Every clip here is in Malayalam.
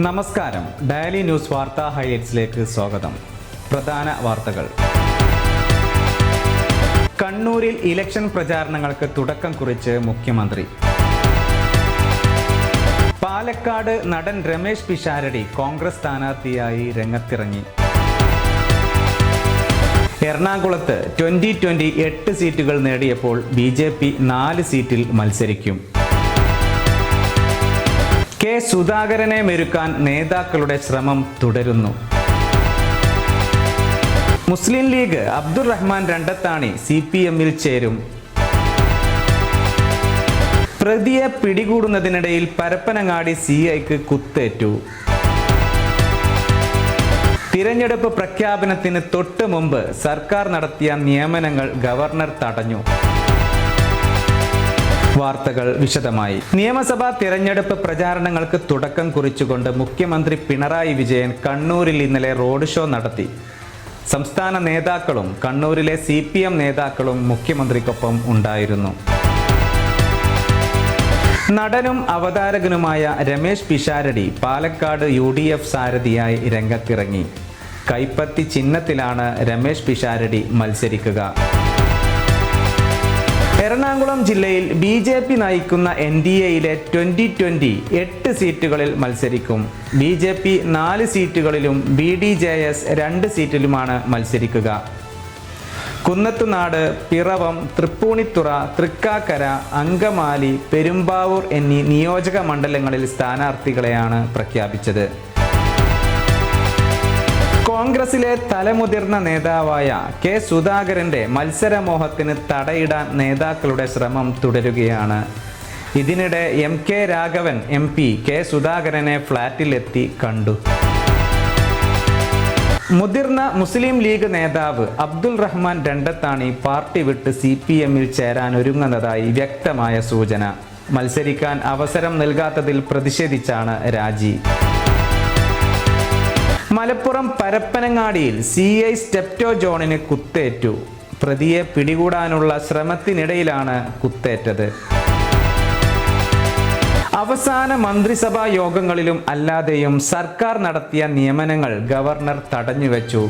നമസ്കാരം. ഡെയിലി ന്യൂസ് വാർത്താ ഹൈലൈറ്റ്സിലേക്ക് സ്വാഗതം. പ്രധാന വാർത്തകൾ. കണ്ണൂരിൽ ഇലക്ഷൻ പ്രചാരണങ്ങൾക്ക് തുടക്കം കുറിച്ച് മുഖ്യമന്ത്രി. പാലക്കാട് നടൻ രമേശ് പിഷാരടി കോൺഗ്രസ് സ്ഥാനാർത്ഥിയായി രംഗത്തിറങ്ങി. എറണാകുളത്ത് 2020 8 സീറ്റുകൾ നേടിയപ്പോൾ BJP 4 സീറ്റിൽ മത്സരിക്കും. കെ സുധാകരനെ മെരുക്കാൻ നേതാക്കളുടെ ശ്രമം തുടരുന്നു. മുസ്ലിം ലീഗ് അബ്ദുറഹ്മാൻ രണ്ടത്താണി CPM-ൽ ചേരും. പ്രതിയെ പിടികൂടുന്നതിനിടയിൽ പരപ്പനങ്ങാടി CIക്ക് കുത്തേറ്റു. തിരഞ്ഞെടുപ്പ് പ്രഖ്യാപനത്തിന് തൊട്ട് മുമ്പ് സർക്കാർ നടത്തിയ നിയമനങ്ങൾ ഗവർണർ തടഞ്ഞു. വാർത്തകൾ വിശദമായി. നിയമസഭാ തിരഞ്ഞെടുപ്പ് പ്രചാരണങ്ങൾക്ക് തുടക്കം കുറിച്ചുകൊണ്ട് മുഖ്യമന്ത്രി പിണറായി വിജയൻ കണ്ണൂരിൽ ഇന്നലെ റോഡ് ഷോ നടത്തി. സംസ്ഥാന നേതാക്കളും കണ്ണൂരിലെ CPM നേതാക്കളും മുഖ്യമന്ത്രിക്കൊപ്പം ഉണ്ടായിരുന്നു. നടനും അവതാരകനുമായ രമേശ് പിഷാരടി പാലക്കാട് UDF സാരഥിയായി രംഗത്തിറങ്ങി. കൈപ്പത്തി ചിഹ്നത്തിലാണ് രമേശ് പിഷാരടി മത്സരിക്കുക. എറണാകുളം ജില്ലയിൽ BJP നയിക്കുന്ന NDAയിലെ 2020 8 സീറ്റുകളിൽ മത്സരിക്കും. BJP 4 സീറ്റുകളിലും BDJS 2 സീറ്റിലുമാണ് മത്സരിക്കുക. കുന്നത്തുനാട്, പിറവം, തൃപ്പൂണിത്തുറ, തൃക്കാക്കര, അങ്കമാലി, പെരുമ്പാവൂർ എന്നീ നിയോജക മണ്ഡലങ്ങളിൽ സ്ഥാനാർത്ഥികളെയാണ് പ്രഖ്യാപിച്ചത്. കോൺഗ്രസിലെ തലമുതിർന്ന നേതാവായ കെ സുധാകരന്റെ മത്സരമോഹത്തിന് തടയിടാൻ നേതാക്കളുടെ ശ്രമം തുടരുകയാണ്. ഇതിനിടെ MK രാഘവൻ MP കെ സുധാകരനെ ഫ്ളാറ്റിലെത്തി കണ്ടു. മുതിർന്ന മുസ്ലിം ലീഗ് നേതാവ് അബ്ദുൾ റഹ്മാൻ രണ്ടത്താണി പാർട്ടി വിട്ട് CPM-ൽ ചേരാൻ ഒരുങ്ങുന്നതായി വ്യക്തമായ സൂചന. മത്സരിക്കാൻ അവസരം നൽകാത്തതിൽ പ്രതിഷേധിച്ചാണ് രാജി. മലപ്പുറം പരപ്പനങ്ങാടിയിൽ CI സ്റ്റെപ്റ്റോ ജോണിന് കുത്തേറ്റു. പ്രതിയെ പിടികൂടാനുള്ള ശ്രമത്തിനിടയിലാണ് കുത്തേറ്റത്. അവസാന മന്ത്രിസഭാ യോഗങ്ങളിലും അല്ലാതെയും സർക്കാർ നടത്തിയ നിയമനങ്ങൾ ഗവർണർ തടഞ്ഞുവെച്ചു.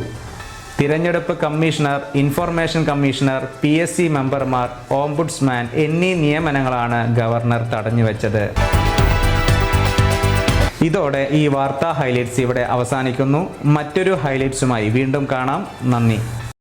തിരഞ്ഞെടുപ്പ് കമ്മീഷണർ, ഇൻഫർമേഷൻ കമ്മീഷണർ, PSC മെമ്പർമാർ, ഓംബുഡ്സ്മാൻ എന്നീ നിയമനങ്ങളാണ് ഗവർണർ തടഞ്ഞുവെച്ചത്. ഇതോടെ ഈ വാർത്താ ഹൈലൈറ്റ്സ് ഇവിടെ അവസാനിക്കുന്നു. മറ്റൊരു ഹൈലൈറ്റ്സുമായി വീണ്ടും കാണാം. നന്ദി.